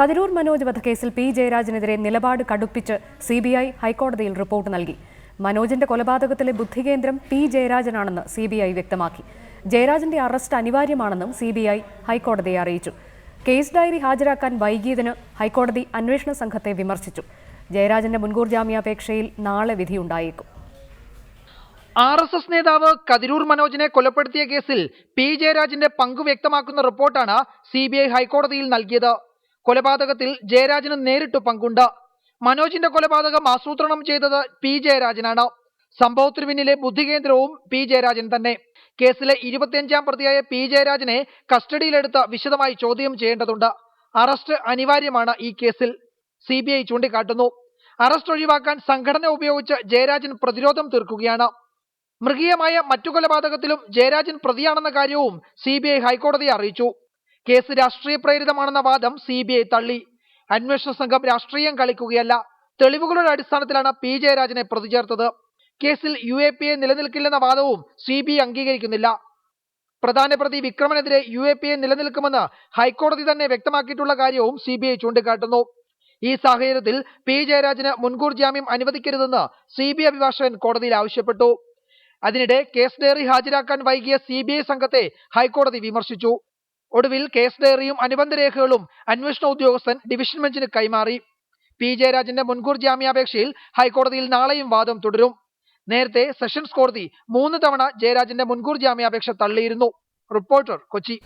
കതിരൂർ മനോജ് വധക്കേസിൽ പി ജയരാജനെതിരെ നിലപാട് കടുപ്പിച്ച് സിബിഐ ഹൈക്കോടതിയിൽ റിപ്പോർട്ട് നൽകി. മനോജിന്റെ കൊലപാതകത്തിലെ ബുദ്ധികേന്ദ്രം പി ജയരാജനാണെന്ന് സിബിഐ വ്യക്തമാക്കി. ജയരാജന്റെ അറസ്റ്റ് അനിവാര്യമാണെന്നും സിബിഐ ഹൈക്കോടതിയെ അറിയിച്ചു. കേസ് ഡയറി ഹാജരാക്കാൻ വൈകിയതിന് ഹൈക്കോടതി അന്വേഷണ സംഘത്തെ വിമർശിച്ചു. ജയരാജന്റെ മുൻകൂർ ജാമ്യാപേക്ഷയിൽ നാളെ വിധിയുണ്ടായേക്കും. RSS നേതാവ് കതിരൂർ മനോജിനെ കൊലപ്പെടുത്തിയ കേസിൽ പി ജയരാജന്റെ പങ്ക് വ്യക്തമാക്കുന്ന റിപ്പോർട്ടാണ് സിബിഐ ഹൈക്കോടതിയിൽ നൽകിയത്. കൊലപാതകത്തിൽ ജയരാജന് നേരിട്ട് പങ്കുണ്ട്. മനോജിന്റെ കൊലപാതകം ആസൂത്രണം ചെയ്തത് പി ജയരാജനാണ്. സംഭവത്തിന് പിന്നിലെ ബുദ്ധികേന്ദ്രവും പി ജയരാജൻ തന്നെ. കേസിലെ 25ാം പ്രതിയായ പി ജയരാജനെ കസ്റ്റഡിയിലെടുത്ത് വിശദമായി ചോദ്യം ചെയ്യേണ്ടതുണ്ട്. അറസ്റ്റ് അനിവാര്യമാണ് ഈ കേസിൽ, സിബിഐ ചൂണ്ടിക്കാട്ടുന്നു. അറസ്റ്റ് ഒഴിവാക്കാൻ സംഘടന ഉപയോഗിച്ച് ജയരാജൻ പ്രതിരോധം തീർക്കുകയാണ്. മൃഗീയമായ മറ്റു കൊലപാതകത്തിലും ജയരാജൻ പ്രതിയാണെന്ന കാര്യവും സിബിഐ ഹൈക്കോടതിയെ അറിയിച്ചു. കേസ് രാഷ്ട്രീയ പ്രേരിതമാണെന്ന വാദം സിബിഐ തള്ളി. അന്വേഷണ സംഘം രാഷ്ട്രീയം കളിക്കുകയല്ല, തെളിവുകളുടെ അടിസ്ഥാനത്തിലാണ് പി ജയരാജനെ പ്രതി ചേർത്തത്. കേസിൽ UAPA നിലനിൽക്കില്ലെന്ന വാദവും സിബിഐ അംഗീകരിക്കുന്നില്ല. പ്രധാന പ്രതി വിക്രമനെതിരെ UAPA നിലനിൽക്കുമെന്ന് ഹൈക്കോടതി തന്നെ വ്യക്തമാക്കിയിട്ടുള്ള കാര്യവും സിബിഐ ചൂണ്ടിക്കാട്ടുന്നു. ഈ സാഹചര്യത്തിൽ പി ജയരാജന് മുൻകൂർ ജാമ്യം അനുവദിക്കരുതെന്ന് സിബിഐ അഭിഭാഷകൻ കോടതിയിൽ ആവശ്യപ്പെട്ടു. അതിനിടെ കേസ് ഡയറി ഹാജരാക്കാൻ വൈകിയ സിബിഐ സംഘത്തെ ഹൈക്കോടതി വിമർശിച്ചു. ഒടുവിൽ കേസ് ഡയറിയും അനുബന്ധ രേഖകളും അന്വേഷണ ഉദ്യോഗസ്ഥൻ ഡിവിഷൻ ബെഞ്ചിന് കൈമാറി. പി ജയരാജന്റെ മുൻകൂർ ജാമ്യാപേക്ഷയിൽ ഹൈക്കോടതിയിൽ നാളെയും വാദം തുടരും. നേരത്തെ സെഷൻസ് കോടതി 3 തവണ ജയരാജന്റെ മുൻകൂർ ജാമ്യാപേക്ഷ തള്ളിയിരുന്നു. റിപ്പോർട്ടർ, കൊച്ചി.